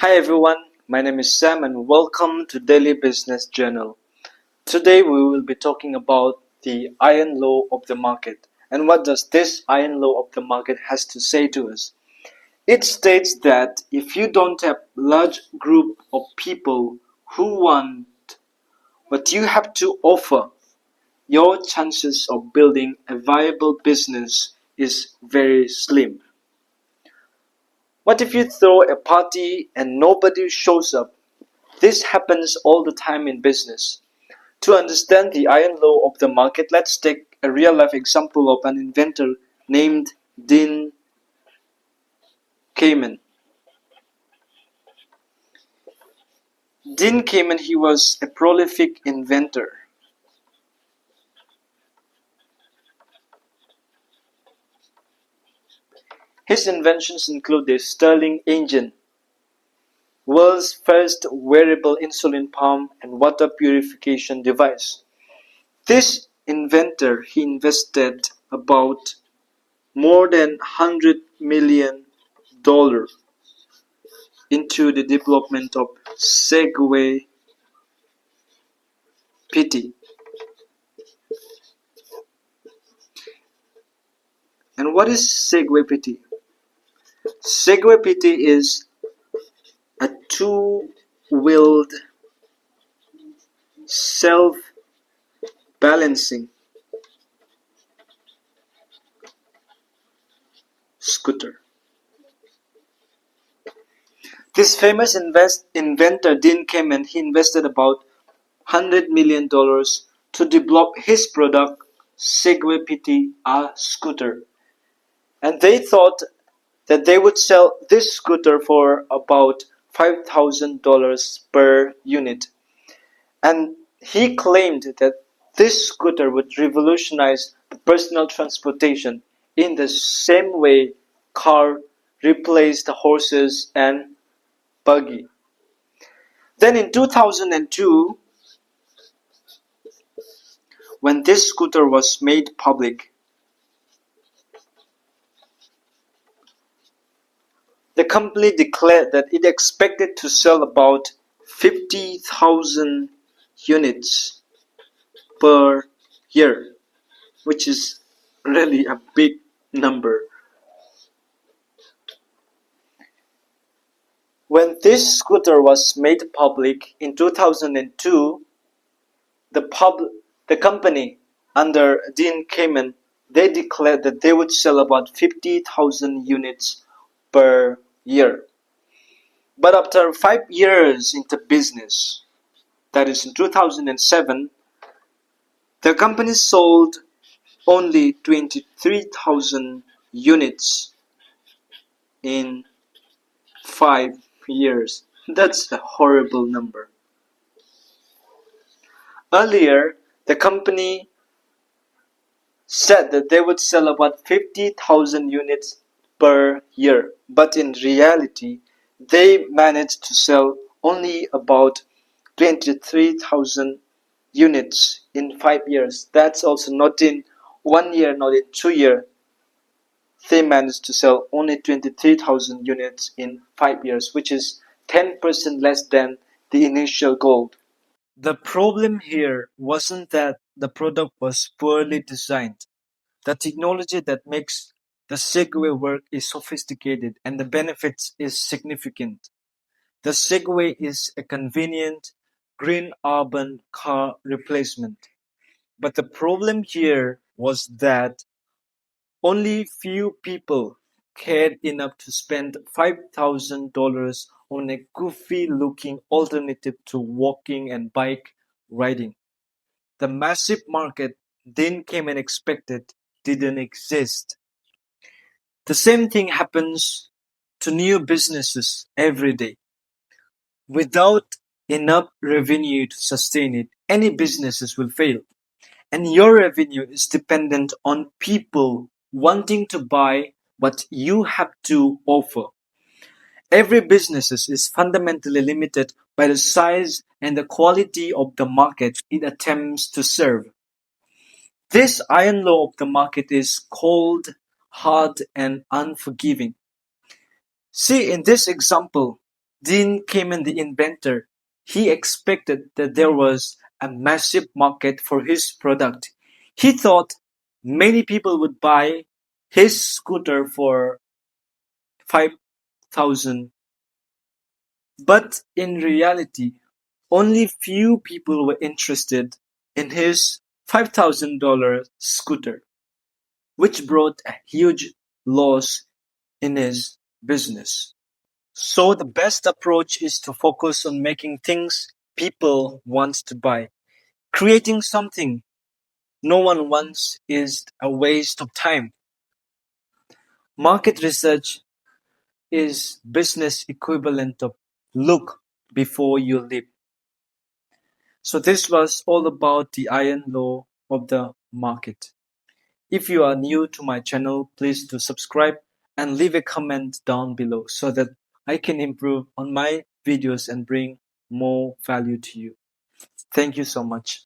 Hi everyone, my name is Sam and welcome to Daily Business Journal. Today we will be talking about the iron law of the market. And what does this iron law of the market has to say to us? It states that if you don't have large group of people who want what you have to offer, your chances of building a viable business is very slim. What if you throw a party and nobody shows up? This happens all the time in business. To understand the iron law of the market, let's take a real life example of an inventor named Dean Kamen. Dean Kamen, he was a prolific inventor. His inventions include the Stirling engine, world's first wearable insulin pump and water purification device. This inventor, he invested about more than $100 million into the development of Segway PT. And what is Segway PT? Segway PT is a two-wheeled self-balancing scooter. This famous inventor Dean Kamen, he invested about $100 million to develop his product Segway PT, a scooter. And they thought that they would sell this scooter for about $5,000 per unit. And he claimed that this scooter would revolutionize the personal transportation in the same way car replaced horses and buggy. Then in 2002, when this scooter was made public, the company declared that it expected to sell about 50,000 units per year, which is really a big number. When this scooter was made public in 2002, the the company under Dean Kamen, they declared that they would sell about 50,000 units per year. But after 5 years into business, that is in 2007, the company sold only 23,000 units in 5 years. That's a horrible number. Earlier, the company said that they would sell about 50,000 units per year, but in reality, they managed to sell only about 23,000 units in 5 years. That's also not in 1 year, not in 2 years. They managed to sell only 23,000 units in 5 years, which is 10% less than the initial goal. The problem here wasn't that the product was poorly designed. The technology that makes the Segway work is sophisticated and the benefits is significant. The Segway is a convenient, green urban car replacement. But the problem here was that only few people cared enough to spend $5,000 on a goofy looking alternative to walking and bike riding. The massive market then came and expected didn't exist. The same thing happens to new businesses every day. Without enough revenue to sustain it, any businesses will fail. And your revenue is dependent on people wanting to buy what you have to offer. Every business is fundamentally limited by the size and the quality of the market it attempts to serve. This iron law of the market is cold, hard, and unforgiving. See, in this example, Dean came in the inventor. He expected that there was a massive market for his product. He thought many people would buy his scooter for 5,000, but in reality, only few people were interested in his $5,000 scooter, which brought a huge loss in his business. So the best approach is to focus on making things people want to buy. Creating something no one wants is a waste of time. Market research is business equivalent of look before you leap. So this was all about the iron law of the market. If you are new to my channel, please do subscribe and leave a comment down below so that I can improve on my videos and bring more value to you. Thank you so much.